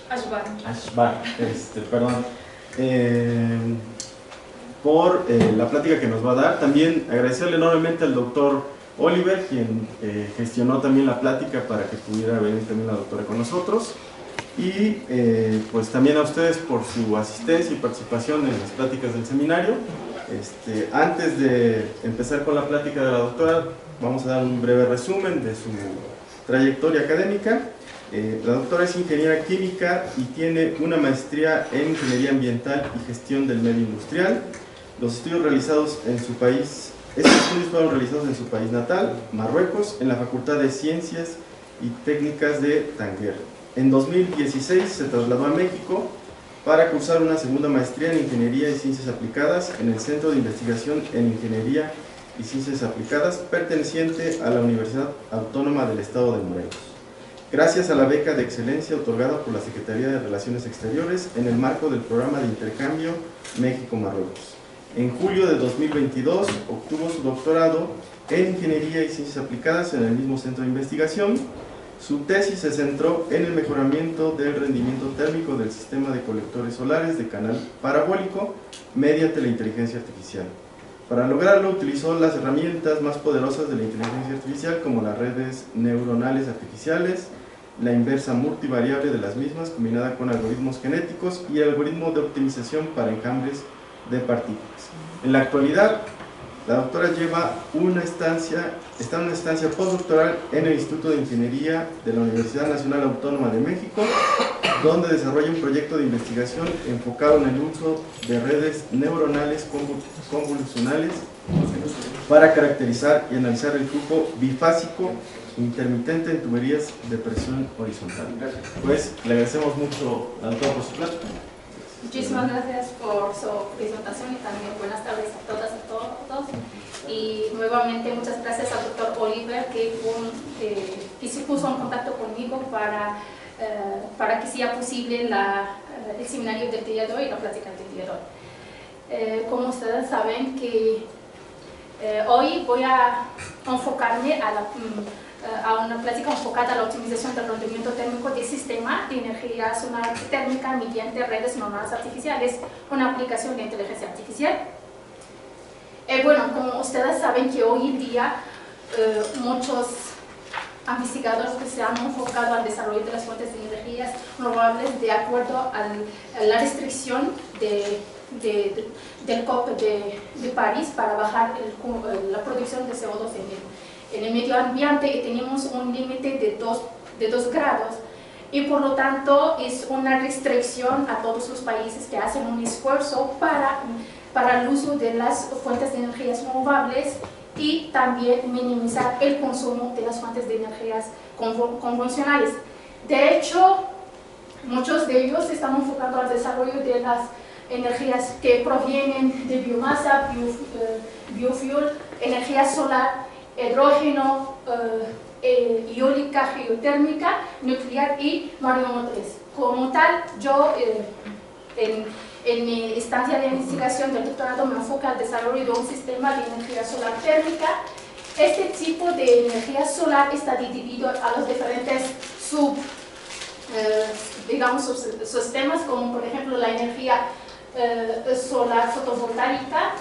Ashbar, perdón, por la plática que nos va a dar. También agradecerle enormemente al doctor Oliver, quien gestionó también la plática para que pudiera venir también la doctora con nosotros. Y pues también a ustedes por su asistencia y participación en las pláticas del seminario. Antes de empezar con la plática de la doctora, vamos a dar un breve resumen de su trayectoria académica. La doctora es ingeniera química y tiene una maestría en ingeniería ambiental y gestión del medio industrial. Los estudios realizados en su país, estos estudios fueron realizados en su país natal, Marruecos, en la Facultad de Ciencias y Técnicas de Tánger. En 2016 se trasladó a México para cursar una segunda maestría en Ingeniería y Ciencias Aplicadas en el Centro de Investigación en Ingeniería y Ciencias Aplicadas, perteneciente a la Universidad Autónoma del Estado de Morelos, gracias a la beca de excelencia otorgada por la Secretaría de Relaciones Exteriores en el marco del programa de intercambio México-Marruecos. En julio de 2022 obtuvo su doctorado en Ingeniería y Ciencias Aplicadas en el mismo centro de investigación. Su tesis se centró en el mejoramiento del rendimiento térmico del sistema de colectores solares de canal parabólico mediante la inteligencia artificial. Para lograrlo utilizó las herramientas más poderosas de la inteligencia artificial, como las redes neuronales artificiales, la inversa multivariable de las mismas combinada con algoritmos genéticos y el algoritmo de optimización para enjambres de partículas. En la actualidad, la doctora está en una estancia postdoctoral en el Instituto de Ingeniería de la Universidad Nacional Autónoma de México, donde desarrolla un proyecto de investigación enfocado en el uso de redes neuronales convolucionales para caracterizar y analizar el flujo bifásico intermitente en tuberías de presión horizontal. Pues le agradecemos mucho a la doctora por su plática. Muchísimas gracias por su presentación y también buenas tardes a todas y todos. Y nuevamente muchas gracias al doctor Oliver que se puso en contacto conmigo para que sea posible el seminario del día de hoy y la plática del día de hoy. Como ustedes saben que hoy voy a enfocarme a una plática enfocada a la optimización del rendimiento térmico del sistema de energía solar térmica mediante redes neuronales artificiales, una aplicación de inteligencia artificial. Bueno, como ustedes saben que hoy en día muchos investigadores que se han enfocado al desarrollo de las fuentes de energías renovables de acuerdo a la restricción del COP de París para bajar la producción de CO2 en el medio ambiente, y tenemos un límite de 2 grados, y por lo tanto es una restricción a todos los países que hacen un esfuerzo para el uso de las fuentes de energías renovables y también minimizar el consumo de las fuentes de energías convencionales. De hecho, muchos de ellos están enfocando al desarrollo de las energías que provienen de biomasa, biofuel, energía solar, hidrógeno, eólica, geotérmica, nuclear y mareomotriz. Como tal, yo en mi estancia de investigación del doctorado me enfoco al desarrollo de un sistema de energía solar térmica. Este tipo de energía solar está dividido a los diferentes subsistemas, como por ejemplo la energía solar fotovoltaica,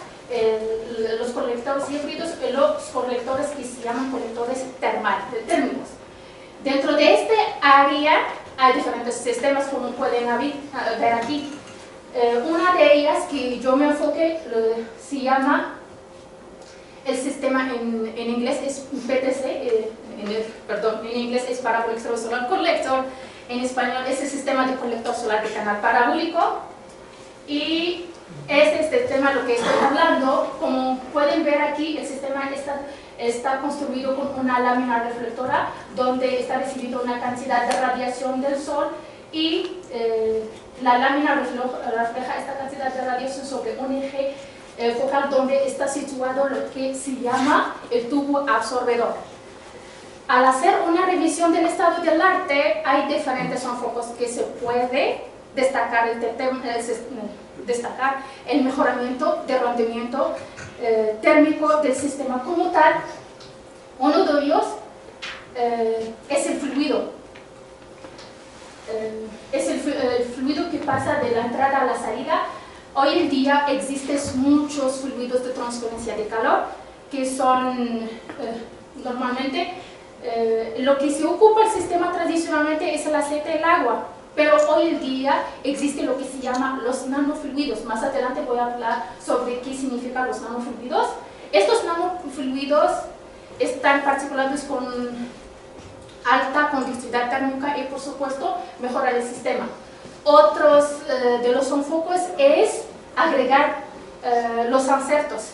los colectores híbridos y los colectores que se llaman colectores térmicos. Dentro de este área hay diferentes sistemas, como pueden ver aquí. Una de ellas que yo me enfoqué se llama, el sistema en inglés es PTC, en inglés es Parabolic Solar Collector, en español es el sistema de colector solar de canal parabólico. Y este sistema, lo que estoy hablando, como pueden ver aquí, el sistema está construido con una lámina reflectora donde está recibiendo una cantidad de radiación del sol, y la lámina refleja esta cantidad de radiación sobre un eje focal donde está situado lo que se llama el tubo absorbedor. Al hacer una revisión del estado del arte, hay diferentes enfoques que se puede destacar el mejoramiento de rendimiento térmico del sistema como tal. Uno de ellos es el fluido. pasa de la entrada a la salida. Hoy en día existen muchos fluidos de transferencia de calor que son normalmente lo que se ocupa el sistema tradicionalmente es el aceite y el agua, pero hoy en día existe lo que se llama los nanofluidos. Más adelante voy a hablar sobre qué significan los nanofluidos. Estos nanofluidos están particulados con alta conductividad térmica y por supuesto mejorar el sistema. Otros de los enfocos es agregar los insertos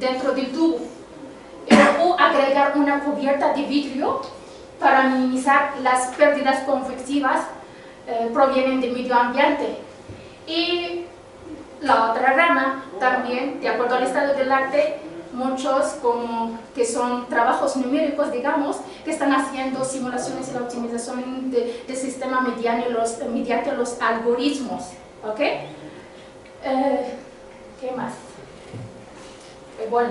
dentro del tubo o agregar una cubierta de vidrio para minimizar las pérdidas convectivas provienen del medio ambiente. Y la otra rama también, de acuerdo al estado del arte, muchos como que son trabajos numéricos, digamos, que están haciendo simulaciones y la optimización del sistema mediante los algoritmos. ¿Ok? ¿Qué más? Bueno,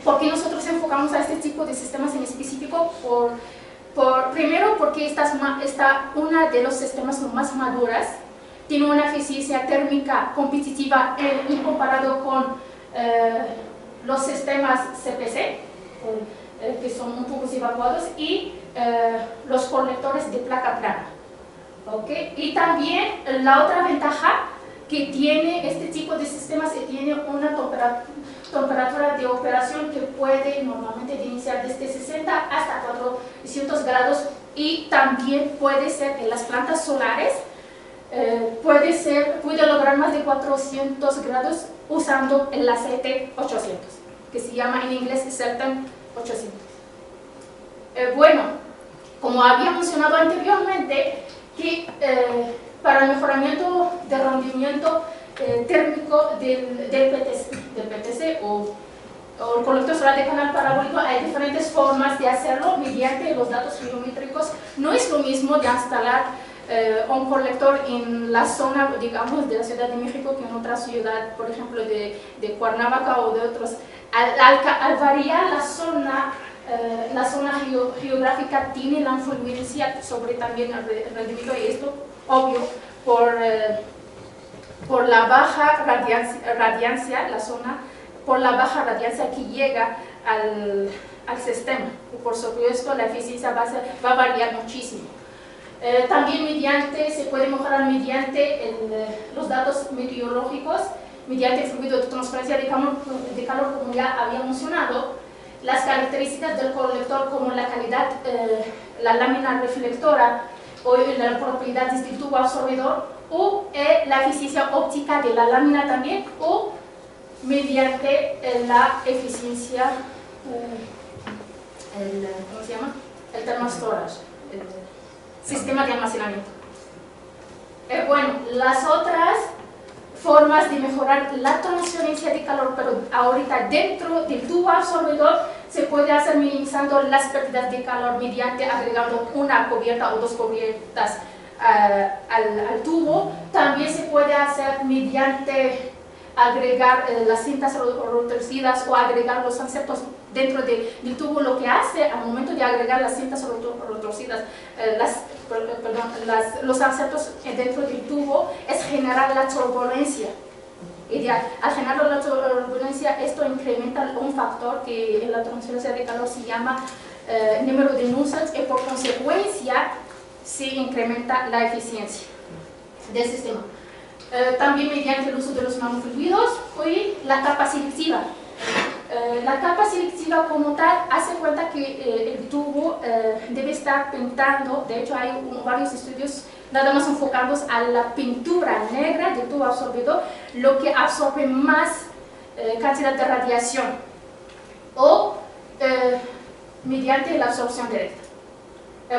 ¿por qué nosotros enfocamos a este tipo de sistemas en específico? Primero, porque esta es una de los sistemas más maduras, tiene una eficiencia térmica competitiva en comparado con los sistemas CPC, que son un poco evacuados, y los colectores de placa plana. ¿Okay? Y también la otra ventaja que tiene este tipo de sistemas es que tiene una temperatura de operación que puede normalmente iniciar desde 60 hasta 400 grados y también puede ser en las plantas solares, puede lograr más de 400 grados usando el aceite 800, que se llama en inglés Celtan 800. Bueno, como había mencionado anteriormente, que para el mejoramiento del rendimiento térmico del PTC o el colector solar de canal parabólico, hay diferentes formas de hacerlo mediante los datos geométricos. No es lo mismo de instalar un colector en la zona, digamos, de la Ciudad de México que en otra ciudad, por ejemplo, de Cuernavaca o de otros. Al variar la zona geográfica tiene la influencia sobre también el rendimiento, y esto obvio por la baja radiancia, por la baja radiancia que llega al sistema, y por supuesto la eficiencia va a variar muchísimo. También se puede mejorar mediante los datos meteorológicos, mediante el fluido de transferencia de calor, como ya había mencionado, las características del colector como la calidad, la lámina reflectora o las propiedades del tubo absorbedor, o la eficiencia óptica de la lámina también, o mediante la eficiencia, ¿cómo se llama? El thermal storage, el sistema de almacenamiento. Bueno, las otras formas de mejorar la transferencia de calor, pero ahorita dentro del tubo absorbedor, se puede hacer minimizando las pérdidas de calor mediante agregando una cubierta o dos cubiertas al tubo. También se puede hacer mediante agregar las cintas retorcidas o agregar los insertos dentro del tubo. Lo que hace al momento de agregar las cintas retorcidas, los insertos dentro del tubo, es generar la turbulencia. Al generar la turbulencia, esto incrementa un factor que en la transferencia de calor se llama número de Nusselt, y por consecuencia se incrementa la eficiencia del sistema. También mediante el uso de los nanofluidos y la capa selectiva. La capa selectiva como tal hace cuenta que el tubo debe estar pintando. De hecho hay varios estudios nada más enfocados a la pintura negra del tubo absorbedor, lo que absorbe más cantidad de radiación, o mediante la absorción directa.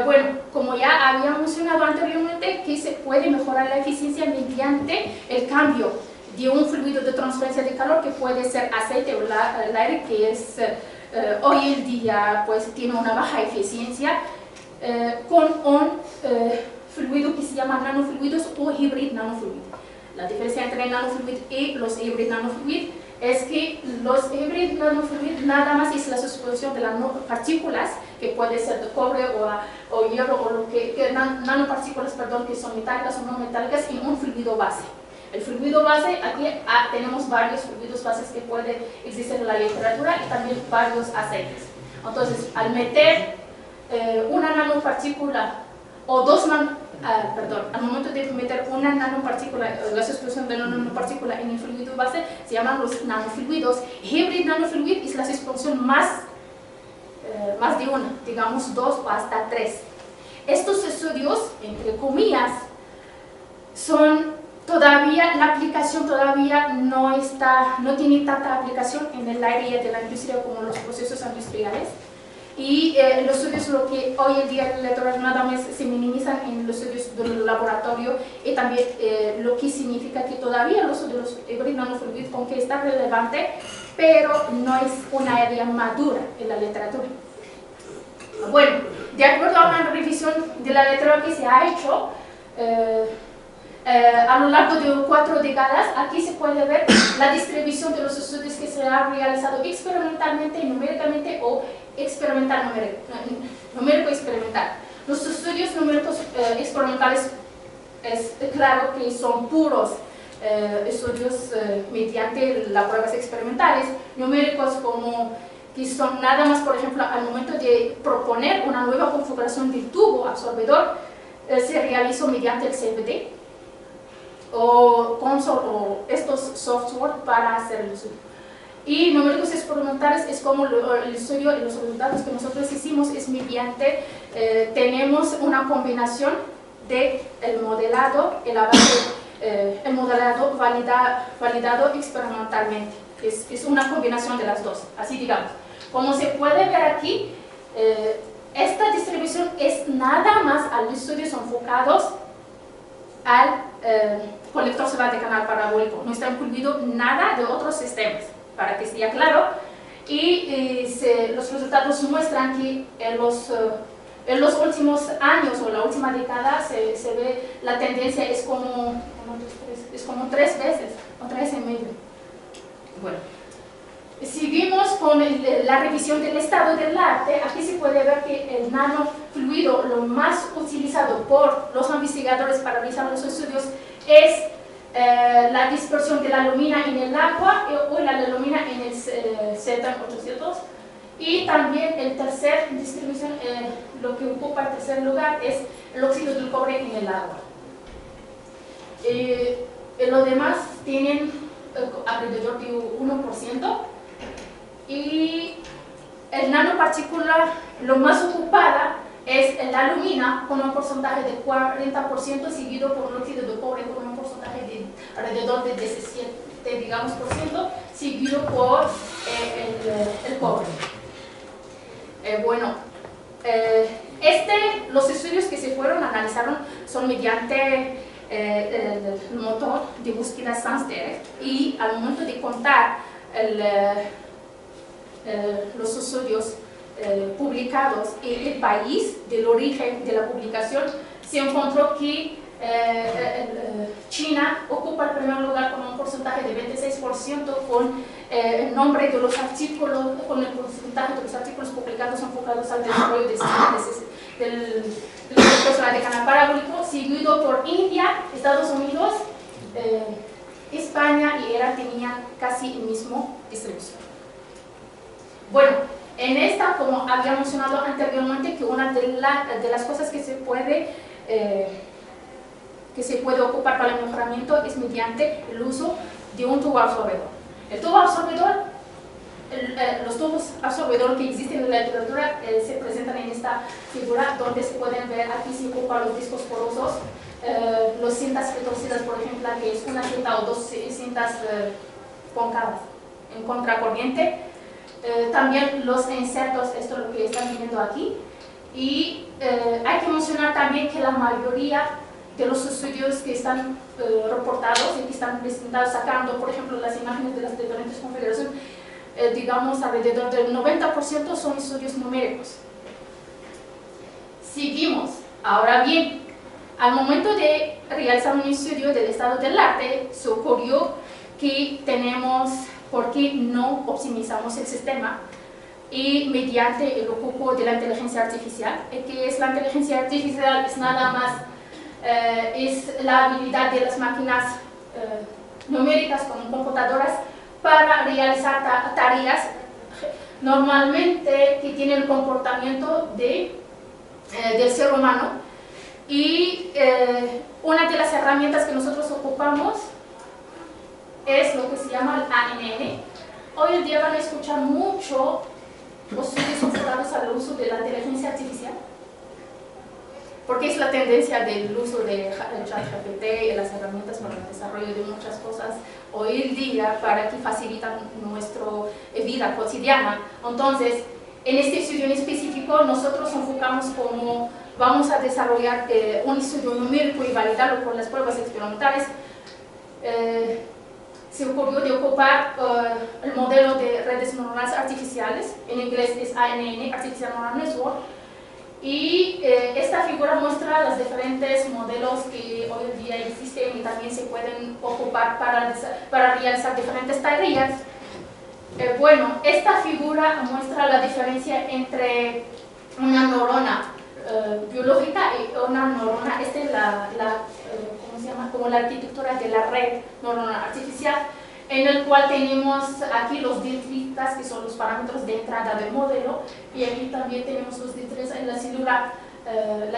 Bueno, como ya había mencionado anteriormente, que se puede mejorar la eficiencia mediante el cambio de un fluido de transferencia de calor, que puede ser aceite o el aire, que es hoy en día pues tiene una baja eficiencia, con un fluido que se llama nanofluidos o hybrid nanofluid. La diferencia entre el nanofluid y los hybrid nanofluid es que los hybrid nanofluid nada más es la sustitución de las partículas que puede ser de cobre o hierro, o lo que nanopartículas, perdón, que son metálicas o no metálicas, en un fluido base. El fluido base, aquí tenemos varios fluidos bases que pueden existir en la literatura y también varios aceites. Entonces, al meter una nanopartícula o dos al momento de meter una nanopartícula, la suspensión de una nanopartícula en el fluido base, se llaman los nanofluidos. Hybrid nanofluid es la suspensión más de una, digamos 2 o hasta 3. Estos estudios, entre comillas, son todavía, la aplicación todavía no tiene tanta aplicación en el área de la industria como los procesos industriales. Y los estudios, lo que hoy en día nada más se minimizan en los estudios del laboratorio, y también lo que significa que todavía los hybrid nanofluidos, aunque está relevante, pero no es una área madura en la literatura. Bueno, de acuerdo a una revisión de la literatura que se ha hecho a lo largo de 4 décadas, aquí se puede ver la distribución de los estudios que se han realizado experimentalmente, numéricamente o experimental numérico experimental. Los estudios numéricos experimentales es claro que son puros estudios mediante las pruebas experimentales. Numéricos como que son nada más, por ejemplo, al momento de proponer una nueva configuración del tubo absorbedor, se realizó mediante el CFD o console o estos software para hacer el estudio. Y numéricos experimentales es como el estudio y los resultados que nosotros hicimos es mediante, tenemos una combinación de el modelado y la base, el modelado validado experimentalmente. Es una combinación de las dos, así digamos. Como se puede ver aquí, esta distribución es nada más a los estudios enfocados al colector solar de canal parabólico. No está incluido nada de otros sistemas, para que esté claro. Y los resultados muestran que en los últimos años o la última década se ve la tendencia es como 3 veces o 3,5. Bueno, seguimos con la revisión del estado del arte. Aquí se puede ver que el nanofluido, lo más utilizado por los investigadores para realizar los estudios, es la dispersión de la alumina en el agua o la alumina en el Z800. Y también el tercer distribución, lo que ocupa el tercer lugar es el óxido del cobre en el agua. Los demás tienen alrededor de 1%. Y el nanopartícula, lo más ocupada es la alumina con un porcentaje de 40%, seguido por el óxido de cobre con un porcentaje de alrededor de 17, digamos, por ciento, seguido por el cobre. Los estudios que se fueron analizaron son mediante el motor de búsqueda Sunster, y al momento de contar los estudios publicados y el país del origen de la publicación, se encontró que China ocupa el primer lugar con un porcentaje de 26%, con el nombre de los artículos, con el porcentaje de los artículos publicados enfocados al desarrollo del colector de canal parabólico, seguido por India, Estados Unidos, España y Irán tenían casi el mismo distribución. Bueno, en esta, como había mencionado anteriormente, que una de las cosas que se puede ocupar para el mejoramiento es mediante el uso de un tubo absorbedor. El tubo absorbedor, los tubos absorbedor que existen en la literatura se presentan en esta figura, donde se pueden ver, aquí se ocupan los discos porosos, los cintas retorcidas, por ejemplo, que es una cinta o 2 cintas cóncavas en contracorriente. También los insertos, esto es lo que están viendo aquí. Y hay que mencionar también que la mayoría de los estudios que están reportados y que están presentados, sacando por ejemplo las imágenes de las diferentes configuraciones, digamos alrededor del 90% son estudios numéricos. Seguimos. Ahora bien, al momento de realizar un estudio del estado del arte, se ocurrió que tenemos, ¿por qué no optimizamos el sistema y mediante el ocupo de la inteligencia artificial. ¿Qué es la inteligencia artificial? Es nada más, es la habilidad de las máquinas numéricas como computadoras para realizar tareas normalmente que tienen el comportamiento del ser humano. Y una de las herramientas que nosotros ocupamos es lo que se llama el ANN. Hoy en día van a escuchar mucho los estudios enfocados al uso de la inteligencia artificial, porque es la tendencia del uso de ChatGPT y las herramientas para el desarrollo de muchas cosas hoy en día para que facilitan nuestra vida cotidiana. Entonces, en este estudio en específico, nosotros enfocamos como vamos a desarrollar un estudio numérico y validarlo por las pruebas experimentales. Se ocurrió de ocupar el modelo de redes neuronales artificiales, en inglés es ANN, Artificial Neural Network, y esta figura muestra los diferentes modelos que hoy en día existen y también se pueden ocupar para realizar diferentes tareas. Bueno, esta figura muestra la diferencia entre una neurona biológica y una neurona, esta es ¿cómo se llama? Como la arquitectura de la red neuronal artificial, en el cual tenemos aquí los dendritas, que son los parámetros de entrada del modelo, y aquí también tenemos los dendritas en la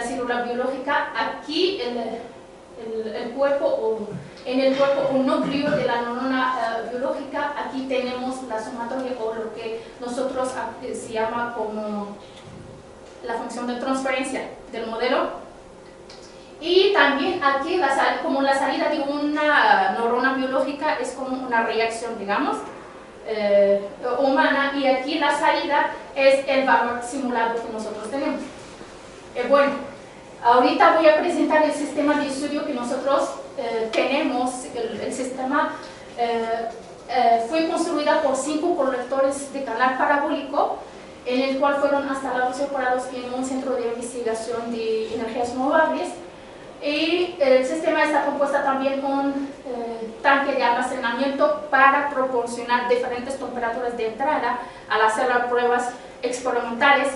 célula biológica. Aquí el cuerpo, en el cuerpo un núcleo de la neurona biológica, aquí tenemos la sumatoria o lo que nosotros se llama como la función de transferencia del modelo. Y también aquí, como la salida de una neurona biológica es como una reacción, digamos, humana, y aquí la salida es el valor simulado que nosotros tenemos. Bueno, ahorita voy a presentar el sistema de estudio que nosotros tenemos. El sistema fue construido por 5 colectores de canal parabólico, en el cual fueron instalados y operados en un centro de investigación de energías renovables. Y el sistema está compuesto también con tanque de almacenamiento para proporcionar diferentes temperaturas de entrada al hacer las pruebas experimentales.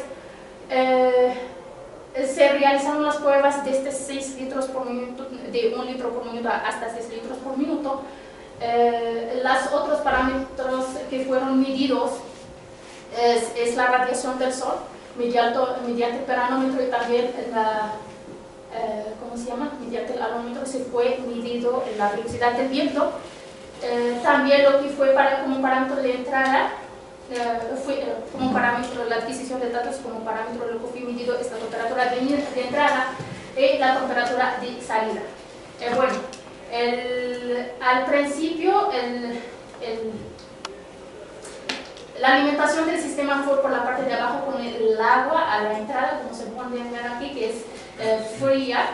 Se realizaron las pruebas desde 6 litros por minuto, de 1 litro por minuto hasta 6 litros por minuto. Los otros parámetros que fueron medidos es la radiación del sol mediante peranómetro, y también ¿cómo se llama? Mediante el alómetro se fue medido la velocidad del viento. También lo que fue como parámetro de entrada, como parámetro la adquisición de datos, como parámetro lo que fue medido es la temperatura de entrada y la temperatura de salida. Bueno, al principio la alimentación del sistema fue por la parte de abajo con el agua a la entrada, como se puede ver aquí, que es fría,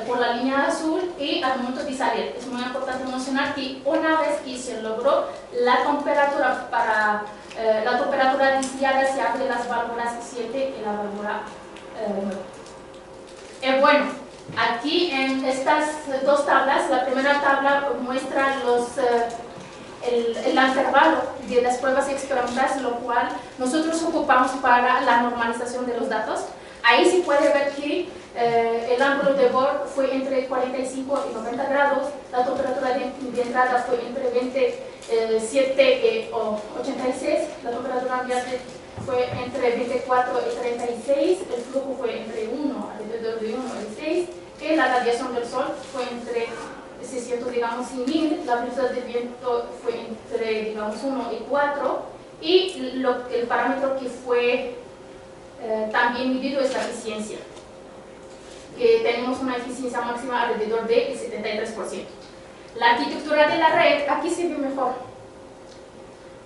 por la línea azul, y al momento de salir. Es muy importante mencionar que una vez que se logró la temperatura la temperatura deseada, se abre las válvulas 7 y la válvula 9. Bueno, aquí en estas dos tablas, la primera tabla muestra el intervalo de las pruebas experimentales, lo cual nosotros ocupamos para la normalización de los datos. Ahí se puede ver que el ángulo de Bohr fue entre 45 y 90 grados, la temperatura de entrada fue entre 27 y 86, la temperatura ambiente fue entre 24 y 36, el flujo fue entre 1, alrededor de 1 y 6, y la radiación del sol fue entre 600, digamos, y 1000, la velocidad del viento fue entre, digamos, 1 y 4, y el parámetro que fue también medido es la eficiencia, que tenemos una eficiencia máxima alrededor del 73%. La arquitectura de la red, aquí se ve mejor.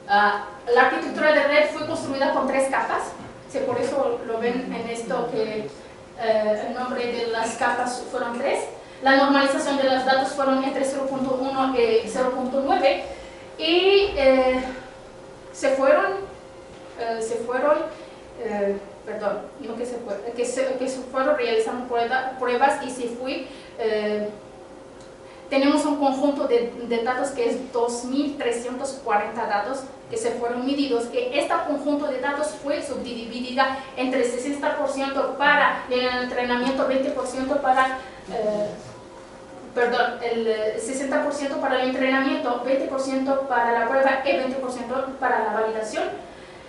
La arquitectura de red fue construida con 3 capas, por eso lo ven en esto que el nombre de las capas fueron 3. La normalización de los datos fueron entre 0.1 y 0.9, y se fueron realizando pruebas, y se fue tenemos un conjunto de datos que es 2.340 datos que se fueron medidos, que este conjunto de datos fue subdividida entre 60% para el entrenamiento, 20% para, el 60% para el entrenamiento, 20% para la prueba y 20% para la validación.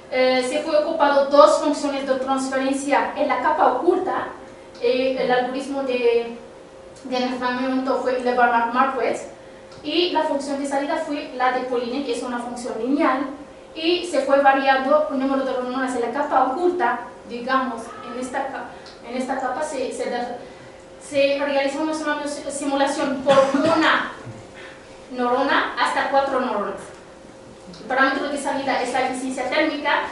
Se fue ocupado dos funciones de transferencia en la capa oculta. El algoritmo de entrenamiento fue Lebar-Marquez y la función de salida fue la de Pauling, que es una función lineal, y se fue variando el número de neuronas en la capa oculta. Digamos, en esta capa se realizó una simulación por una neurona hasta 4 neuronas. El parámetro de salida es la eficiencia térmica.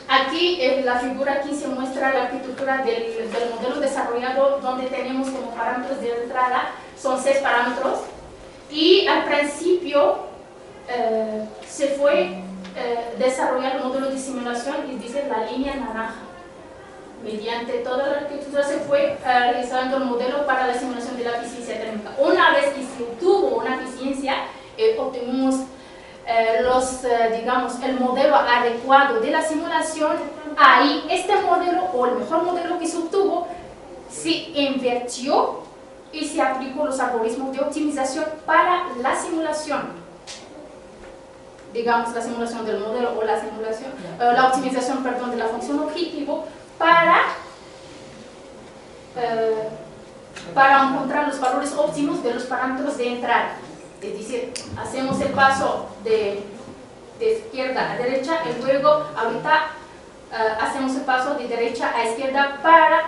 Aquí en la figura aquí se muestra la arquitectura del modelo desarrollado, donde tenemos como parámetros de entrada, son 6 parámetros, y al principio se fue desarrollar el modelo de simulación, y dice la línea naranja. Mediante toda la arquitectura se fue realizando el modelo para la simulación de la eficiencia térmica. Una vez que se obtuvo una eficiencia, obtuvimos digamos, el modelo adecuado de la simulación. Ahí este modelo, o el mejor modelo que se obtuvo, se invirtió y se aplicó los algoritmos de optimización para la simulación, digamos, la simulación del modelo, o la optimización, perdón, de la función objetivo para encontrar los valores óptimos de los parámetros de entrada. Es decir, hacemos el paso de izquierda a derecha, y luego ahorita hacemos el paso de derecha a izquierda para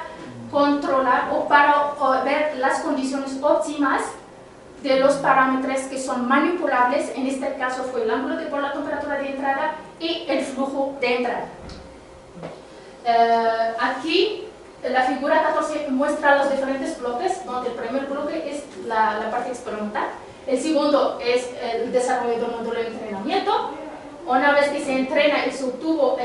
controlar o para ver las condiciones óptimas de los parámetros que son manipulables. En este caso fue el ángulo por la temperatura de entrada y el flujo de entrada. Aquí la figura 14 muestra los diferentes bloques, donde el primer bloque es la parte experimental. El segundo es el desarrollo del modelo de entrenamiento. Una vez que se entrena y se obtuvo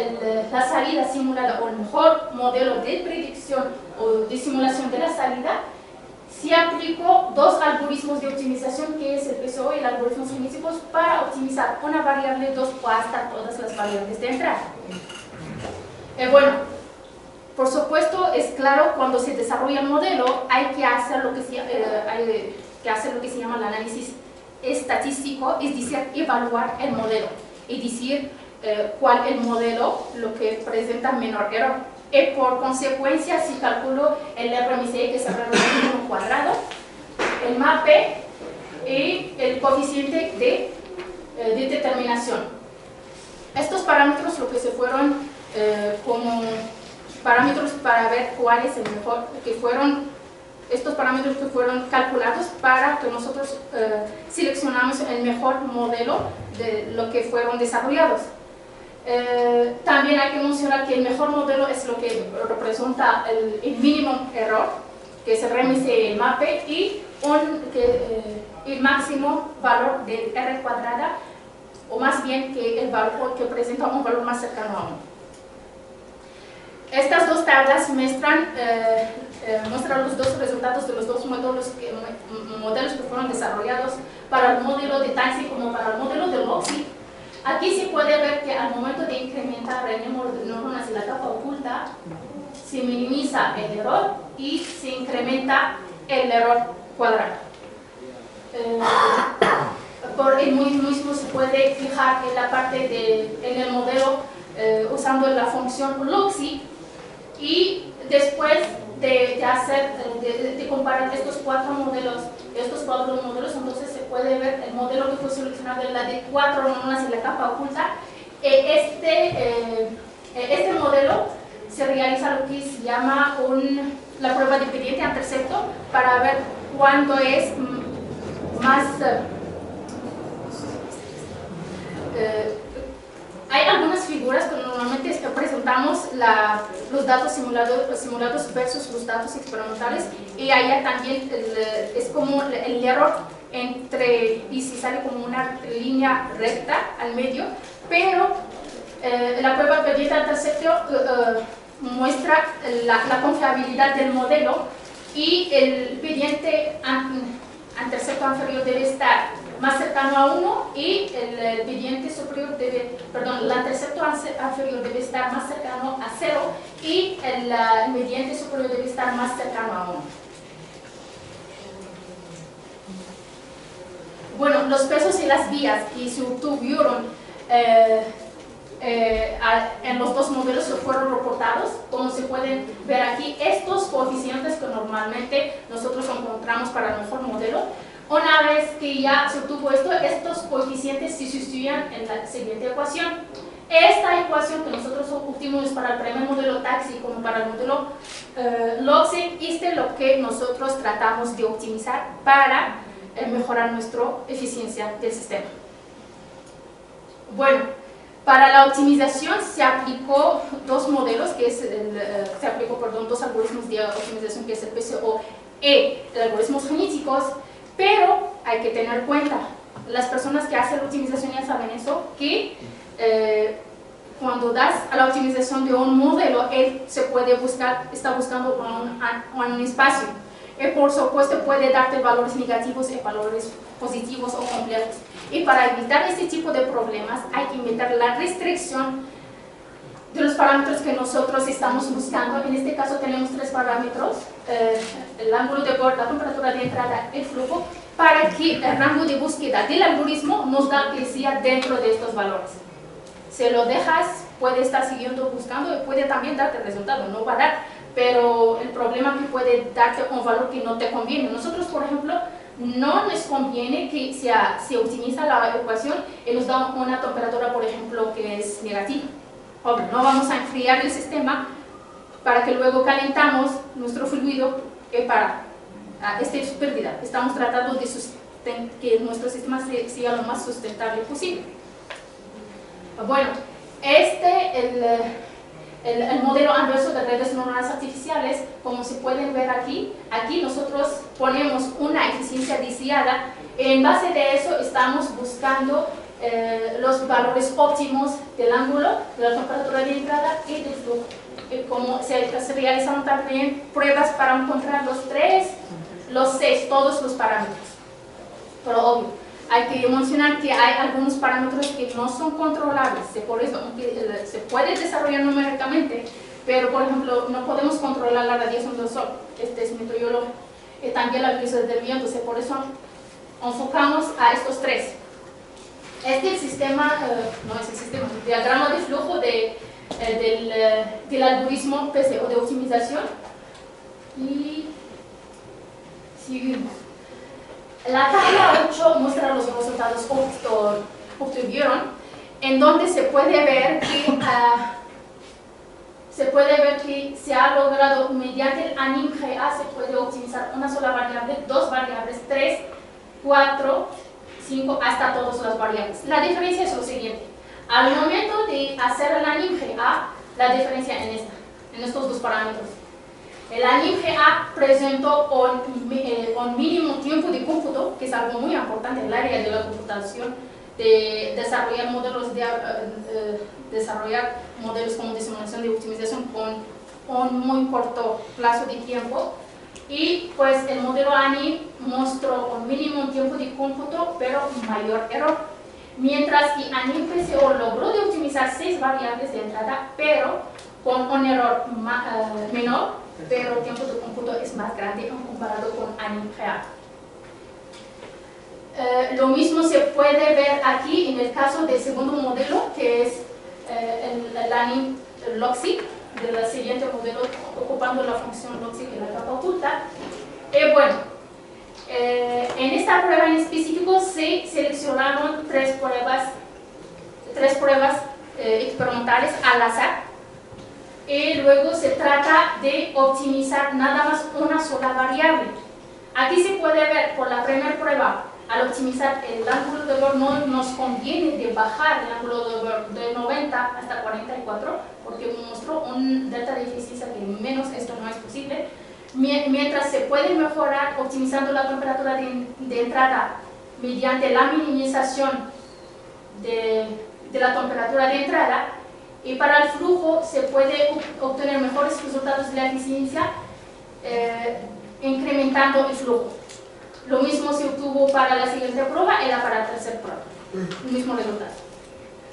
la salida simulada, o el mejor modelo de predicción o de simulación de la salida, se aplicó dos algoritmos de optimización, que es el PSO y el algoritmo sumitivos, para optimizar una variable 2 o hasta todas las variables de entrada. Bueno, por supuesto, es claro, cuando se desarrolla el modelo hay que hacer lo que se llama el análisis estadístico, es decir, evaluar el modelo y decir cuál es el modelo lo que presenta menor error. Y por consecuencia, si calculo el RMSE, que es el error cuadrado, el MAPE y el coeficiente de determinación. Estos parámetros lo que se fueron como parámetros para ver cuál es el mejor, estos parámetros que fueron calculados para que nosotros seleccionamos el mejor modelo de lo que fueron desarrollados. También hay que mencionar que el mejor modelo es lo que representa el mínimo error, que es el RMSE, el MAPE, y el máximo valor de R cuadrada, o más bien que el valor que presenta un valor más cercano a 1. Estas dos tablas muestran los dos resultados de los dos modelos que fueron desarrollados para el modelo de Tansy como para el modelo de Loxi. Aquí se puede ver que al momento de incrementar el número de neuronas en la capa oculta, se minimiza el error y se incrementa el error cuadrado. Por el mismo se puede fijar en la parte en el modelo usando la función Loxi, y después de comparar estos cuatro modelos, entonces se puede ver el modelo que fue seleccionado, la de 4 neuronas en la capa oculta. Este modelo se realiza lo que se llama la prueba de pendiente-intercepto, para ver cuándo es más... hay algunas figuras que normalmente presentamos los datos simulados versus los datos experimentales, y allá también es como el error y si sale como una línea recta al medio, pero la prueba de pendiente-intercepto muestra la confiabilidad del modelo, y el pendiente antecepto inferior debe estar más cercano a 1 y el mediante superior debe, perdón, el antecepto inferior debe estar más cercano a 0 y el mediante superior debe estar más cercano a 1. Bueno, los pesos y las vías que se obtuvieron en los dos modelos fueron reportados. Como se pueden ver aquí, estos coeficientes que normalmente nosotros encontramos para el mejor modelo, una vez que ya se obtuvo esto, estos coeficientes se sustituyen en la siguiente ecuación. Esta ecuación que nosotros obtuvimos para el primer modelo taxi como para el modelo LOXIC, es lo que nosotros tratamos de optimizar para mejorar nuestra eficiencia del sistema. Bueno, para la optimización se aplicó dos modelos, que es dos algoritmos de optimización, que es el PCO y el algoritmos genéticos, pero hay que tener en cuenta, las personas que hacen la optimización ya saben eso, que cuando das a la optimización de un modelo, él está buscando un espacio. Y por supuesto puede darte valores negativos y valores positivos o complejos. Y para evitar este tipo de problemas hay que inventar la restricción de los parámetros que nosotros estamos buscando. En este caso tenemos tres parámetros, el ángulo de borde, la temperatura de entrada, el flujo, para que el rango de búsqueda del algoritmo nos da que sea dentro de estos valores. Si lo dejas, puede estar siguiendo buscando y puede también darte el resultado, no va a dar. Pero el problema es que puede darte un valor que no te conviene. Nosotros, por ejemplo, no nos conviene que se optimiza la ecuación y nos da una temperatura, por ejemplo, que es negativa. Obvio, no vamos a enfriar el sistema para que luego calentamos nuestro fluido y para esta es pérdida. Estamos tratando de que nuestro sistema sea lo más sustentable posible. Bueno, el modelo anverso de redes neuronales artificiales, como se pueden ver aquí nosotros ponemos una eficiencia deseada. En base de eso estamos buscando los valores óptimos del ángulo, de la temperatura de entrada y del flujo. Como se realizaron también pruebas para encontrar los 6, todos los parámetros. Pero obvio, hay que mencionar que hay algunos parámetros que no son controlables, por eso se puede desarrollar numéricamente, pero por ejemplo no podemos controlar la radiación del sol, este es meteorólogo, y también la velocidad del viento, por eso enfocamos a estos tres. Este es el sistema, el diagrama de flujo del algoritmo PCO de optimización, y seguimos. La tabla 8 muestra los resultados obtuvieron, en donde se puede ver que se ha logrado mediante el ANIM-GA se puede optimizar una sola variable, dos variables, 3, 4, 5, hasta todas las variables. La diferencia es lo siguiente: al momento de hacer el ANIM-GA, la diferencia en estos dos parámetros. El ANIM-GA presentó un mínimo tiempo de cómputo, que es algo muy importante en el área de la computación, de desarrollar modelos como de simulación de optimización con un muy corto plazo de tiempo. Y pues el modelo ANIM mostró un mínimo tiempo de cómputo, pero mayor error. Mientras que ANIM-PCO logró de optimizar 6 variables de entrada, pero con un error menor, pero el tiempo de cómputo es más grande comparado con ANIM-GA. Lo mismo se puede ver aquí en el caso del segundo modelo, que es el ANIM-LOXIC, del siguiente modelo ocupando la función LOXIC en la capa oculta. Bueno, en esta prueba en específico se seleccionaron tres pruebas experimentales al azar. Y luego se trata de optimizar nada más una sola variable. Aquí se puede ver por la primera prueba, al optimizar el ángulo de borde no nos conviene de bajar el ángulo de borde de 90 hasta 44, porque mostró un delta de eficiencia que menos esto no es posible. Mientras se puede mejorar optimizando la temperatura de entrada mediante la minimización de la temperatura de entrada. Y para el flujo se puede obtener mejores resultados de la eficiencia incrementando el flujo. Lo mismo se obtuvo para la siguiente prueba, era para la tercera prueba. El mismo resultado.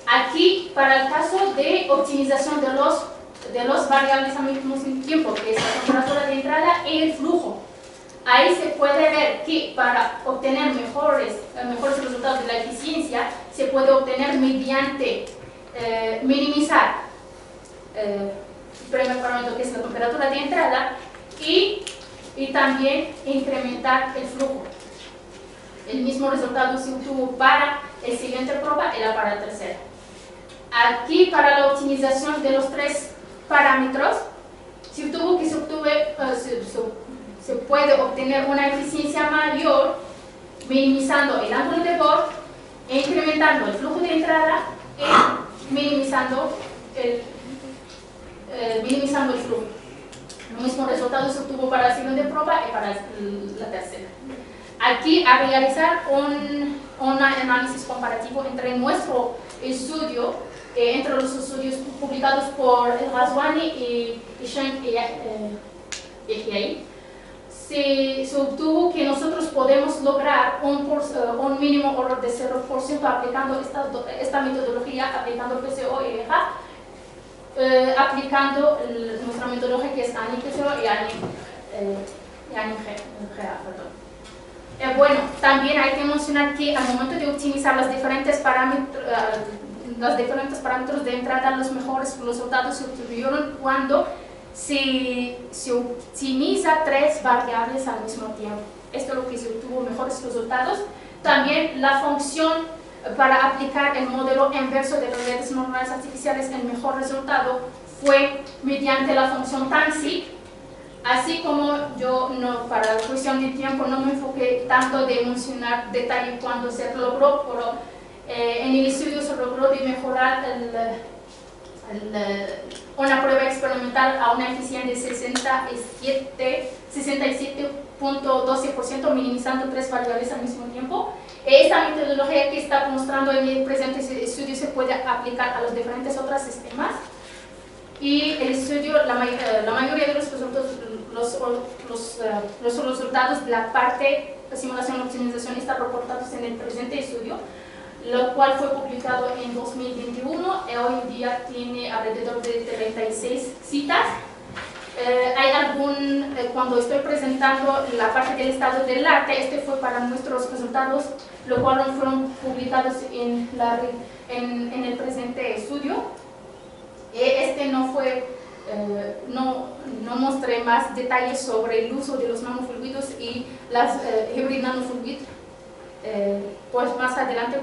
Aquí, para el caso de optimización de los variables al mismo tiempo, que es la temperatura de entrada y el flujo, ahí se puede ver que para obtener mejores resultados de la eficiencia, se puede obtener mediante minimizar el primer parámetro, que es la temperatura de entrada, y también incrementar el flujo. El mismo resultado se obtuvo para el siguiente prueba y la para la tercera. Aquí, para la optimización de los tres parámetros, se obtuvo que se puede obtener una eficiencia mayor minimizando el ángulo de Borg, incrementando el flujo de entrada y minimizando el flujo. El mismo resultado se obtuvo para la siguiente prueba y para la tercera. Aquí, a realizar un análisis comparativo entre nuestro estudio, entre los estudios publicados por Ghazouani y Shen se obtuvo que nosotros podemos lograr un mínimo error de 0% aplicando esta metodología, aplicando PCO y EHA, aplicando nuestra metodología, que es ANI-PCO y ANI-GA. Bueno, también hay que mencionar que al momento de optimizar los diferentes parámetros de entrada, los mejores resultados se obtuvieron cuando se optimiza tres variables al mismo tiempo. Esto es lo que se obtuvo mejores resultados. También la función para aplicar el modelo inverso de las redes neuronales artificiales, el mejor resultado fue mediante la función TANSIG. Así como yo, para la cuestión de tiempo, no me enfoqué tanto de mencionar detalle cuando se logró, pero en el estudio se logró de mejorar una prueba experimental a una eficiencia de 67.12%, minimizando tres variables al mismo tiempo. Esta metodología que está mostrando en el presente estudio se puede aplicar a los diferentes otros sistemas. Y el estudio, la mayoría de los resultados de la parte de simulación y optimización están reportados en el presente estudio, lo cual fue publicado en 2021 y hoy en día tiene alrededor de 36 citas. Hay cuando estoy presentando la parte del estado del arte, este fue para nuestros resultados, lo cual fueron publicados en el presente estudio. No mostré más detalles sobre el uso de los nanofluidos y las hybrid nanofluid. Pues más adelante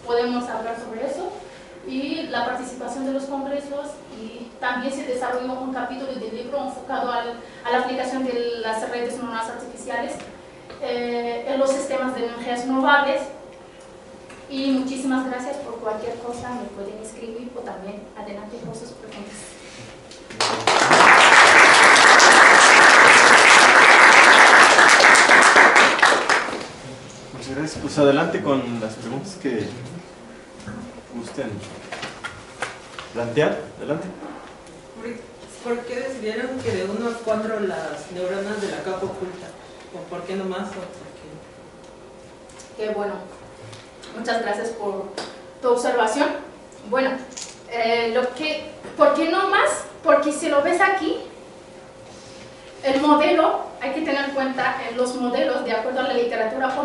podemos hablar sobre eso, y la participación de los congresos, y también se desarrolló un capítulo del libro enfocado a la aplicación de las redes neuronales artificiales en los sistemas de energías renovables. Y muchísimas gracias. Por cualquier cosa me pueden escribir o también adelante con sus preguntas. Muchas gracias. Pues adelante con las preguntas que gusten plantear. Adelante. ¿Por qué decidieron que de 1 a 4 las neuronas de la capa oculta? ¿O por qué no más? ¿O por qué? Qué bueno. Muchas gracias por tu observación. Bueno, ¿por qué no más? Porque si lo ves aquí, el modelo, hay que tener en cuenta los modelos, de acuerdo a la literatura,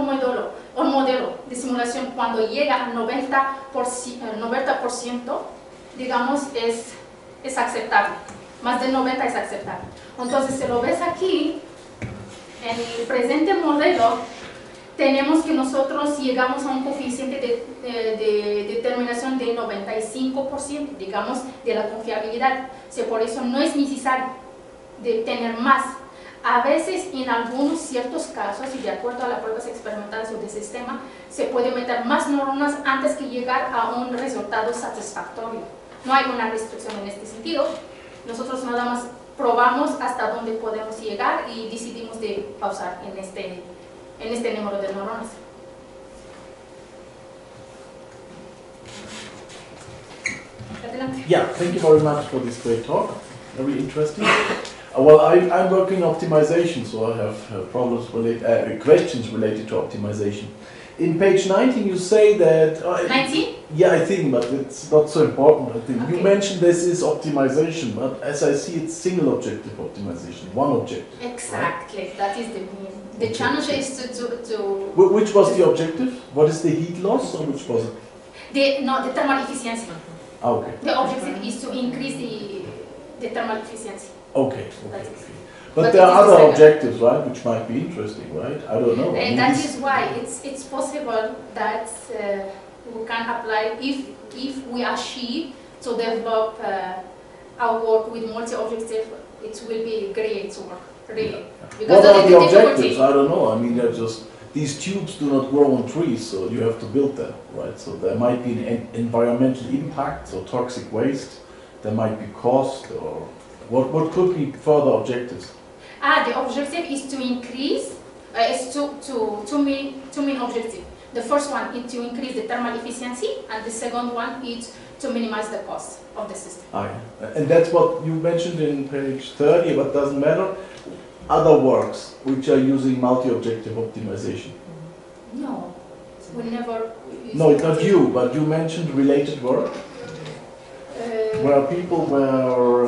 un modelo de simulación cuando llega al 90%, digamos, es aceptable. Más del 90% es aceptable. Entonces, si lo ves aquí, en el presente modelo, tenemos que nosotros llegamos a un coeficiente de determinación de 95%, digamos, de la confiabilidad. Por eso no es necesario de tener más. A veces, en algunos ciertos casos, y de acuerdo a las pruebas experimentales o de sistema, se puede meter más neuronas antes que llegar a un resultado satisfactorio. No hay una restricción en este sentido. Nosotros nada más probamos hasta dónde podemos llegar y decidimos de pausar en este número de neuronas. Yeah, thank you very much for this great talk. Very interesting. Well, I'm working optimization, so I have questions related to optimization. In page 19, you say that. 19? Yeah, I think, but it's not so important. I think Okay. you mentioned this is optimization, but as I see, it's single objective optimization, one objective. Exactly, that is the mean. The Okay. challenge is to Which was the objective? What is the heat loss, or which was it? the thermal efficiency. Ah, okay. The objective is to increase the thermal efficiency. Okay. That Okay. is. Okay. But But there it are is other like a- objectives, right, which might be interesting, right? I don't know. I mean, And that this- is why it's possible that we can apply if we achieve to develop our work with multi-objective. It will be great work, really. Because What that are is the difficulty. objectives? I don't know. I mean, they're just these tubes do not grow on trees, so you have to build them, right? So there might be an environmental impact, so toxic waste. There might be cost, or what could be further objectives? The objective is to increase. It's two main objectives. The first one is to increase the thermal efficiency, and the second one is to minimize the cost of the system. Ah, yeah. And that's what you mentioned in page 30, but doesn't matter. Other works which are using multi-objective optimization. No, we never. No, it's not you, but you mentioned related work where people were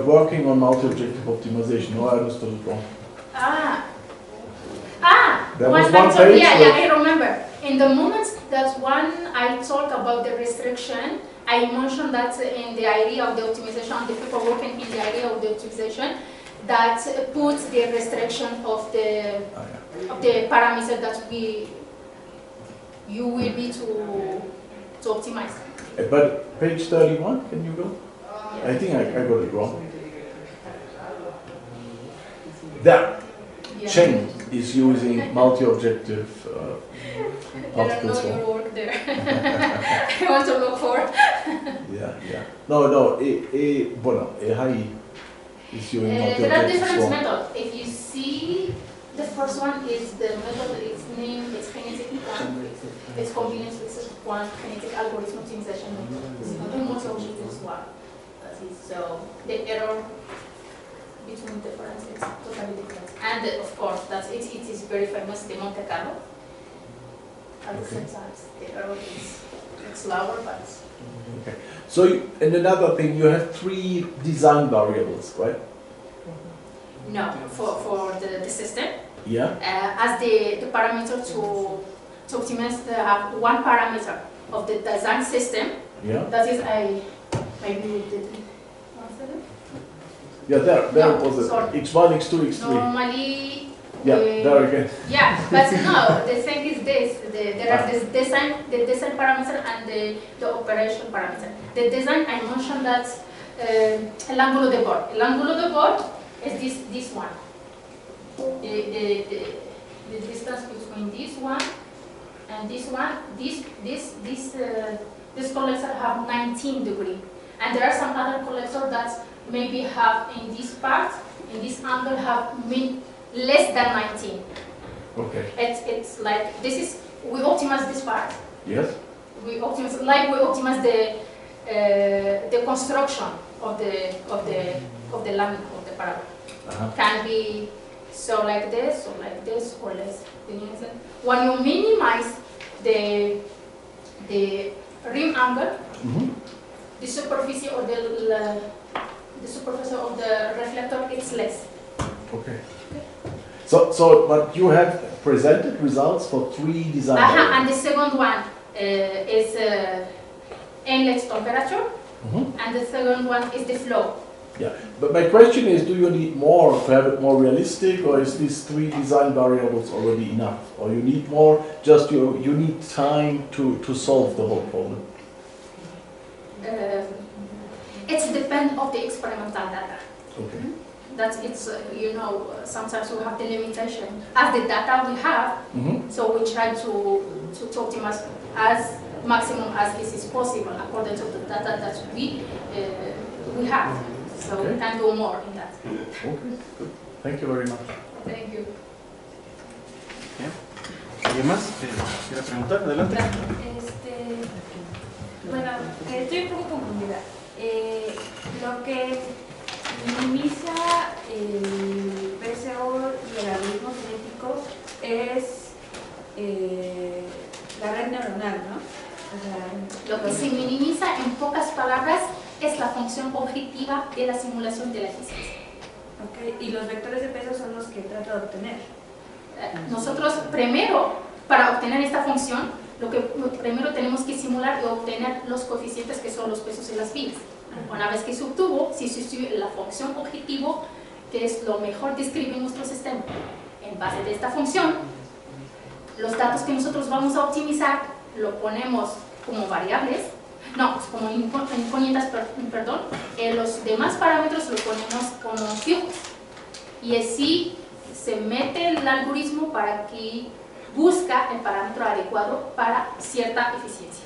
working on multi-objective optimization. No, I understood it wrong. There was one page Yeah, where- I remember. In the moment that one I talk about the restriction, I mentioned that in the area of the optimization, the people working in the area of the optimization, that puts the restriction of the parameter that you will be to optimize. But page 31, can you go? I think I got it wrong. There, Yeah. Chen is using multi-objective There are particles no form. new work there. I want to look for. Yeah. No, bueno, Hai is using There are multi-objective different form. methods. If you see, the first one is the method, its name, it's kinetic one. It's convenience with one kinetic algorithm optimization method. It's not a multi-objective one. That is, so the error between difference is totally different. And of course, it is very famous, the Monte Carlo. At the same time, the error it's lower, but So, and another thing, you have 3 design variables, right? no, for the system. Yeah. As the parameter to optimize, have one parameter of the design system. Yeah. That is maybe we did. One second. Yeah, there No, was it. sorry. X1, X2, X3. Normally. Yeah, there again. Yeah, but no. The thing is this: there are the design parameter and the operation parameter. The design, I mentioned that el ángulo de bord. El ángulo de bord is this one. The distance between this one and this one. This collector have 19 degrees, and there are some other collectors that maybe have in this part, in this angle, have less than 19. Okay. It's like this is we optimize this part. Yes. We optimize the construction of the lamina of the parabola. Can be so like this, or less. When you minimize the rim angle, the superficie or the superficie of the reflector, it's less. Okay. So, but you have presented results for 3 design variables. And the second one is inlet temperature, and the second one is the flow. Yeah, but my question is, do you need more to have it more realistic, or is these 3 design variables already enough? Or you need more, just you need time to solve the whole problem? It depends on the experimental data. Okay. That it's, sometimes we have the limitation. As the data we have, so we try to optimize as maximum as it is possible according to the data that we have. So we can do more in that. Okay, good. Thank you very much. Thank you. ¿Alguien más quiere preguntar? Adelante. Bueno, estoy un poco confundida. Lo que minimiza el PSO y el algoritmo genético es la red neuronal, ¿no? O sea, Lo que se minimiza en pocas palabras es la función objetiva de la simulación de la eficiencia. ok, y los vectores de peso son los que trata de obtener. Nosotros primero, para obtener esta función, lo que primero tenemos que simular y obtener los coeficientes que son los pesos y las vías. Una vez que se obtuvo, si se estudia la función objetivo, que es lo mejor describe nuestro sistema. En base de esta función, los datos que nosotros vamos a optimizar lo ponemos como variables, no, como incógnitas, perdón, los demás parámetros lo ponemos como fijos. Y así se mete el algoritmo para que busca el parámetro adecuado para cierta eficiencia.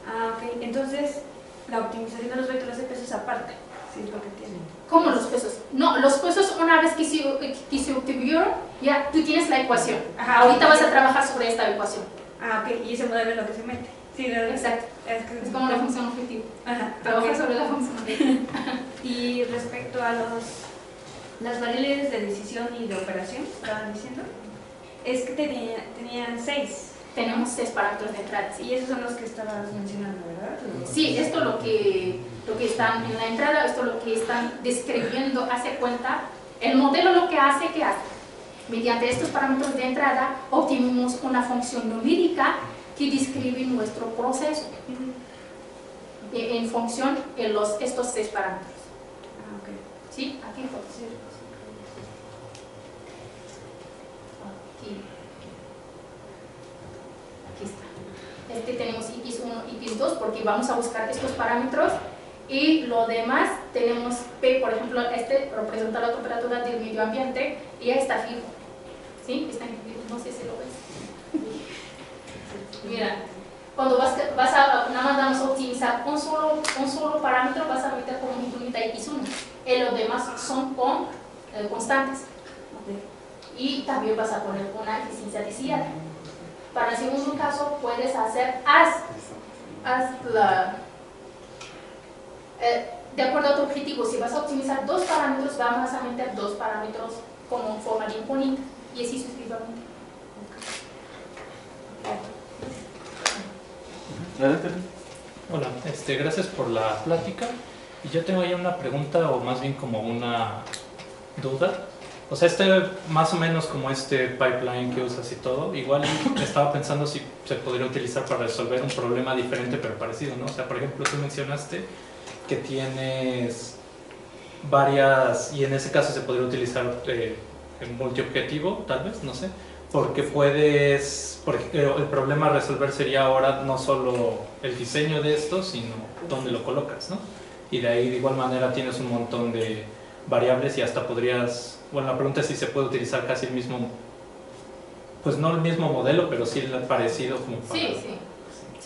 Ah, ok, entonces la optimización de los vectores de peso es aparte, sí es lo que tienen. ¿Cómo los pesos? No, los pesos una vez que se obtuvieron, ya tú tienes la ecuación. Ajá, Ahorita ok. vas a trabajar sobre esta ecuación. Ah, ok, y ese modelo es lo que se mete. Sí, Exacto. Es Es como la función objetiva. Ajá, Trabajar ok. sobre la función objetiva. Y respecto a las variables de decisión y de operación, estaban diciendo, es que tenían 6. Tenemos 6 parámetros de entrada. ¿sí? Y esos son los que estabas mencionando, ¿verdad? Sí, esto lo que están en la entrada, esto lo que están describiendo, hace cuenta, el modelo lo que hace, mediante estos parámetros de entrada, obtenemos una función numérica que describe nuestro proceso en función de estos 6 parámetros. Ah, ok. ¿Sí? Aquí, Sí. aquí está. Tenemos x1 y x2 porque vamos a buscar estos parámetros y lo demás tenemos P, por ejemplo, representa la temperatura del medio ambiente y ya está fijo. ¿Sí? Está en fijo, no sé si lo ves. Mira, cuando vas a, nada más vamos a optimizar un solo parámetro, vas a meter como incógnita x1 y los demás son con constantes. Y también vas a poner una eficiencia deseada. Para el segundo caso puedes hacer, de acuerdo a tu objetivo, si vas a optimizar 2 parámetros, vamos a meter 2 parámetros como forma de incógnita y así sucesivamente. Adelante. Hola, gracias por la plática. Y yo tengo ahí una pregunta, o más bien como una duda. O sea, más o menos como este pipeline que usas y todo, igual estaba pensando si se podría utilizar para resolver un problema diferente pero parecido, ¿no? O sea, por ejemplo, tú mencionaste que tienes varias, y en ese caso se podría utilizar en multiobjetivo, tal vez, no sé, porque puedes, el problema a resolver sería ahora no solo el diseño de esto, sino dónde lo colocas, ¿no? Y de ahí de igual manera tienes un montón de variables y hasta podrías, bueno, la pregunta es si se puede utilizar casi el mismo, pues no el mismo modelo, pero sí el parecido como para... Sí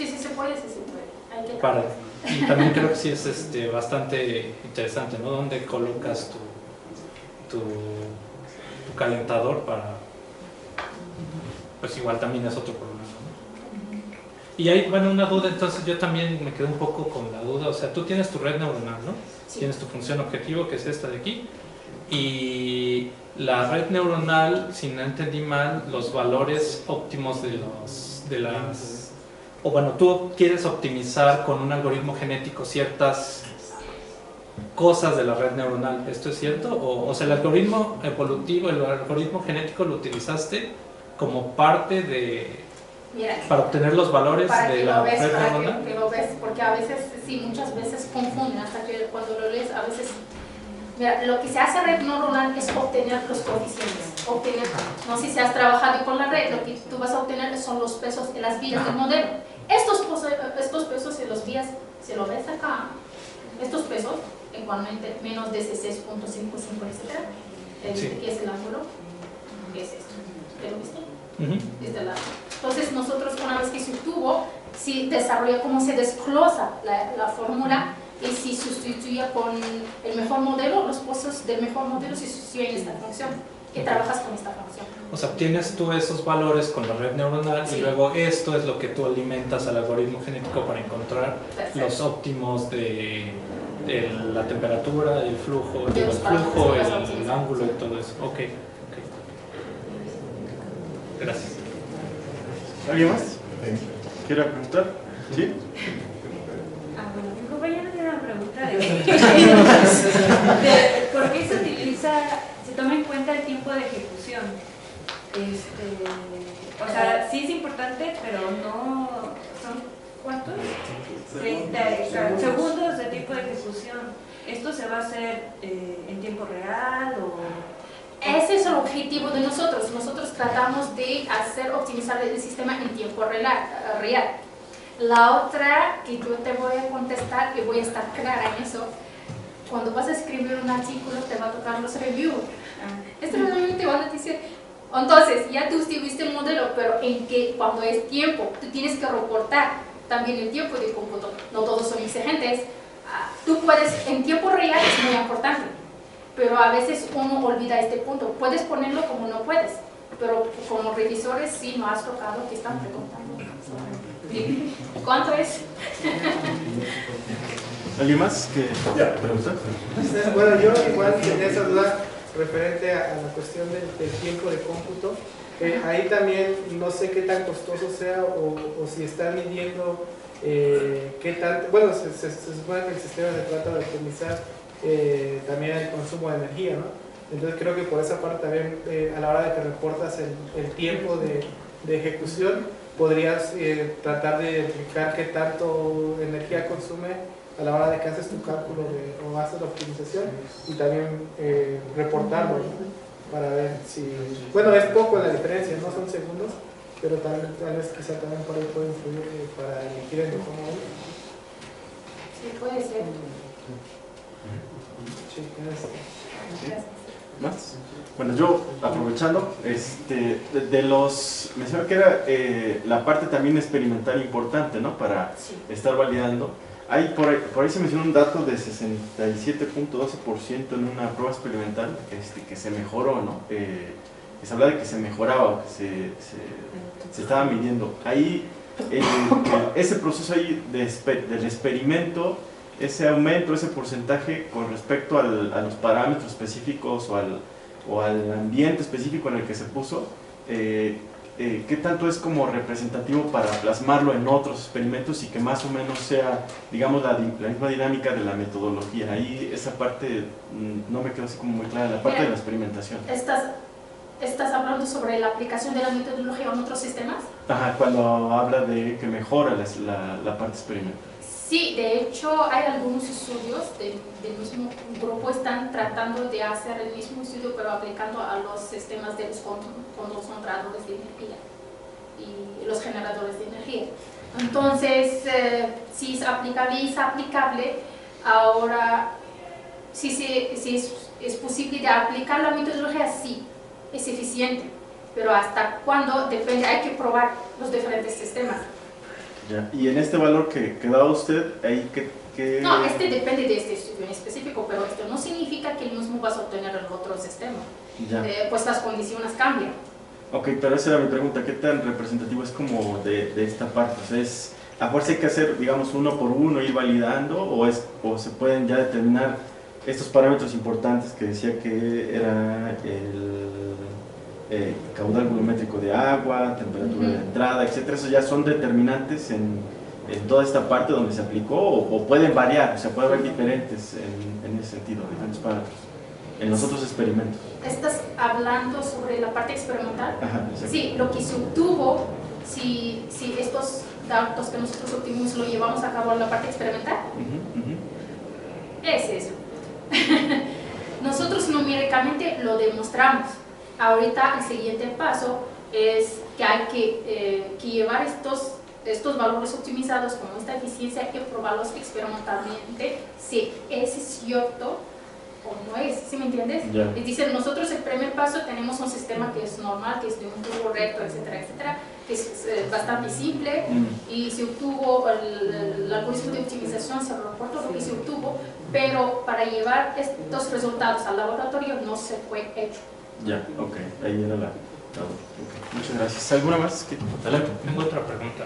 se puede, sí se puede. Hay que para, y también creo que sí es bastante interesante, ¿no? ¿Dónde colocas tu calentador para...? Pues igual también es otro problema, ¿no? Y hay, bueno, una duda, entonces yo también me quedé un poco con la duda, o sea, tú tienes tu red neuronal, ¿no? Sí. Tienes tu función objetivo, que es esta de aquí, y la red neuronal, si no entendí mal, los valores óptimos de las... O bueno, tú quieres optimizar con un algoritmo genético ciertas cosas de la red neuronal, ¿esto es cierto? O sea, el algoritmo evolutivo, el algoritmo genético lo utilizaste como parte de... Mira, para obtener los valores para de que la lo ves, red para neuronal. que lo ves, porque a veces, sí, muchas veces confunden, hasta que cuando lo lees, a veces... Mira, lo que se hace red neuronal es obtener los coeficientes, no sé si has trabajado con la red, lo que tú vas a obtener son los pesos en las vías del modelo. Estos pesos en las vías, si lo ves acá, estos pesos, igualmente menos de 6.55, etc. Sí. ¿Qué es el ángulo? ¿Qué es esto? ¿Te lo viste? Ujú. Este lado. Entonces nosotros una vez que se obtuvo, si desarrolla cómo se desglosa la fórmula y si sustituye con el mejor modelo, los pozos del mejor modelo se sustituyen esta función, que trabajas con esta función. O sea, tienes tú esos valores con la red neuronal Sí. y luego esto es lo que tú alimentas al algoritmo genético para encontrar Perfecto. los óptimos de la temperatura, el flujo, De los parámetros que vas a el utilizar. ángulo y todo eso. Ok. Gracias. ¿Alguien más? ¿Quiere preguntar? ¿Sí? Bueno, mi compañero tiene una pregunta de por qué se toma en cuenta el tiempo de ejecución. O sea, sí es importante, pero no son ¿cuántos? 30 segundos de tiempo de ejecución. ¿Esto se va a hacer en tiempo real o...? Ese es el objetivo de nosotros. Nosotros tratamos de optimizar el sistema en tiempo real. La otra que yo te voy a contestar y voy a estar clara en eso, cuando vas a escribir un artículo te va a tocar los reviews. Este realmente te van a decir, entonces ya tú escribiste el modelo, pero en que cuando es tiempo, tú tienes que reportar también el tiempo de cómputo. No todos son exigentes. Tú puedes, en tiempo real es muy importante, pero a veces uno olvida este punto. Puedes ponerlo como no puedes, pero como revisores sí no has tocado que están preguntando. ¿Cuánto es? ¿Alguien más que pregunta? Bueno, yo igual tenía esa duda referente a la cuestión del tiempo de cómputo. Ahí también no sé qué tan costoso sea o si están midiendo qué tanto. Bueno, se supone que el sistema se trata de optimizar también el consumo de energía, ¿no? Entonces creo que por esa parte también a la hora de que reportas el tiempo de ejecución, podrías tratar de identificar qué tanto energía consume a la hora de que haces tu cálculo o haces la optimización y también reportarlo, ¿no? Para ver si... Bueno, es poco la diferencia, no son segundos, pero tal vez quizá también por ahí puede influir para elegir el mejor modelo. Sí, puede ser. Sí, Gracias. ¿Más? Bueno, yo aprovechando, mencioné que era la parte también experimental importante, ¿no? Para Sí. estar validando. Por ahí se mencionó un dato de 67.12% en una prueba experimental que se mejoró, ¿no? Que se habla de que se mejoraba, que se estaba midiendo. Ahí, ese proceso ahí del experimento, ese aumento, ese porcentaje con respecto a los parámetros específicos o al ambiente específico en el que se puso, ¿qué tanto es como representativo para plasmarlo en otros experimentos y que más o menos sea, digamos, la misma dinámica de la metodología? Ahí esa parte no me quedó así como muy clara, la parte de la experimentación. ¿Estás hablando sobre la aplicación de la metodología en otros sistemas? Ajá, cuando habla de que mejora la parte experimental. Sí, de hecho hay algunos estudios del mismo grupo, están tratando de hacer el mismo estudio pero aplicando a los sistemas de los concentradores de energía y los generadores de energía. Entonces, si es aplicable y es aplicable, ahora si es posible de aplicar la metodología, sí, es eficiente, pero hasta cuándo depende, hay que probar los diferentes sistemas. Ya. Y en este valor que daba usted, ahí que... No, depende de este estudio en específico, pero esto no significa que el mismo vas a obtener en otro sistema. Ya. Pues las condiciones cambian. Ok, pero esa era mi pregunta, ¿qué tan representativo es como de esta parte? O sea, ¿a fuerza hay que hacer, digamos, uno por uno, ir validando, o se pueden ya determinar estos parámetros importantes que decía que era el caudal volumétrico de agua, temperatura de entrada, etcétera? ¿Esos ya son determinantes en toda esta parte donde se aplicó, o pueden variar, o sea, puede haber diferentes en ese sentido, diferentes parámetros en los otros experimentos? ¿Estás hablando sobre la parte experimental? Ajá, exacto. Sí, lo que se obtuvo, si estos datos que nosotros obtuvimos lo llevamos a cabo en la parte experimental, es eso. Nosotros numéricamente lo demostramos. Ahorita el siguiente paso es que hay que llevar estos valores optimizados con esta eficiencia y probarlos experimentalmente si es cierto o no es, ¿sí me entiendes? Yeah. Es decir, nosotros el primer paso tenemos un sistema que es normal, que es de un tubo recto, etcétera, etcétera, que es bastante simple, y se obtuvo el algoritmo de optimización, se reportó lo que se obtuvo, pero para llevar estos resultados al laboratorio no se fue hecho. Ya, ok, ahí era Ok, muchas gracias. ¿Alguna más? Adelante. Tengo otra pregunta.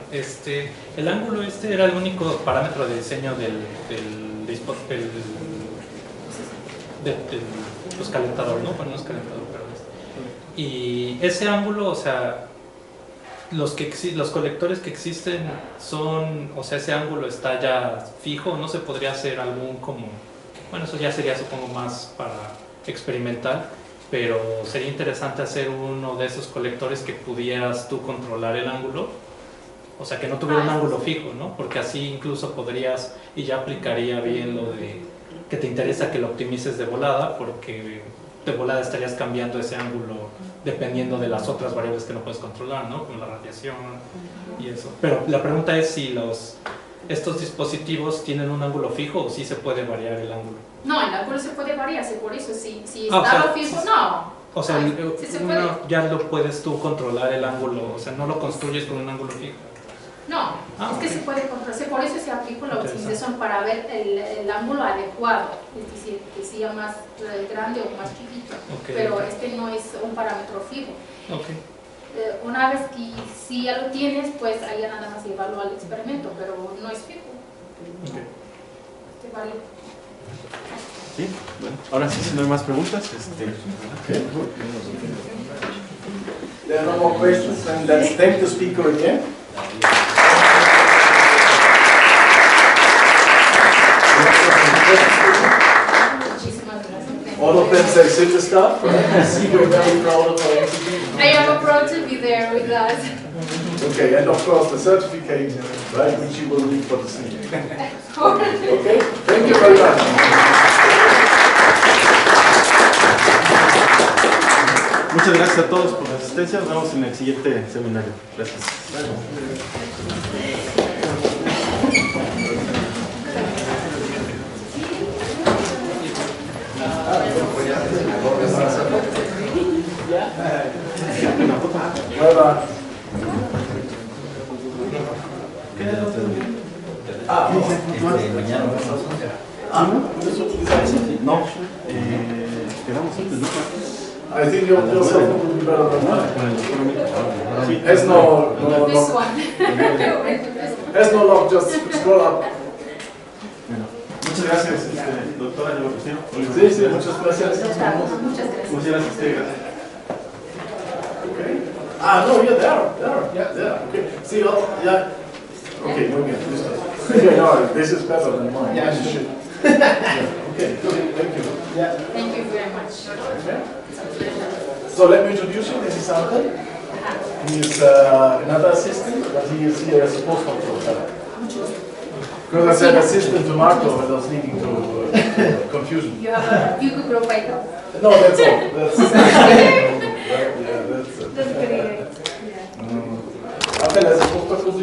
El ángulo era el único parámetro de diseño del pues, calentador, ¿no? Bueno, no es calentador, pero y ese ángulo, o sea, los colectores que existen son, o sea, ese ángulo está ya fijo, no se podría hacer algún como, bueno, eso ya sería supongo más para experimental, pero sería interesante hacer uno de esos colectores que pudieras tú controlar el ángulo, o sea, que no tuviera un ángulo fijo, ¿no? Porque así incluso podrías, y ya aplicaría bien lo de que te interesa que lo optimices de volada, porque de volada estarías cambiando ese ángulo dependiendo de las otras variables que no puedes controlar, ¿no? Como la radiación y eso. Pero la pregunta es si estos dispositivos tienen un ángulo fijo o si se puede variar el ángulo. No, el ángulo se puede variar, por eso, si o está sea, fijo, no. O sea, Sí se puede. ya lo puedes tú controlar el ángulo, o sea, no lo construyes con un ángulo fijo. No, es que ok. se puede controlar, por eso se aplica la Interesante. optimización para ver el ángulo adecuado, es decir, que sea más grande o más chiquito, Ok. pero este no es un parámetro fijo. Ok. Una vez que si ya lo tienes, pues ahí ya nada más se evalúa el experimento, pero no es fijo. Ok. Te vale. Sí, bueno, ahora sí, si no hay más preguntas, Okay. There are no more questions, and let's thank the speaker again. Muchísimas gracias. All of them say super stuff. I see you're very proud of our institute. I am proud to be there with us. Okay, and of course the certificate, right, which you will need for the CD. Okay, thank you very much. muchas gracias a todos por la asistencia. Nos vemos en el siguiente seminario. Gracias. Nueva. No, quedamos antes, ¿no? I think your cell phone will be better than mine. Sí, Has no This lock. one. Has no lock, just scroll up. Bueno, muchas gracias, doctora. Yo lo recibo. Sí, sí, muchas gracias. Muchas gracias. Muchas gracias. Okay. Ah, no, yeah, there. Okay. See, yeah. Okay, muy bien, listo. Okay, no, this is better than mine. Yeah, shit. Okay, good, thank you. Thank you very much. Okay. So let me introduce you. This is Anton. He is another assistant, but he is here as a post-control fellow. Because I said assistant to Marco, and I was leading to confusion. You have a you could provide. No, that's all. That's yeah, that's it. That's pretty great. Yeah. Apel as a post-control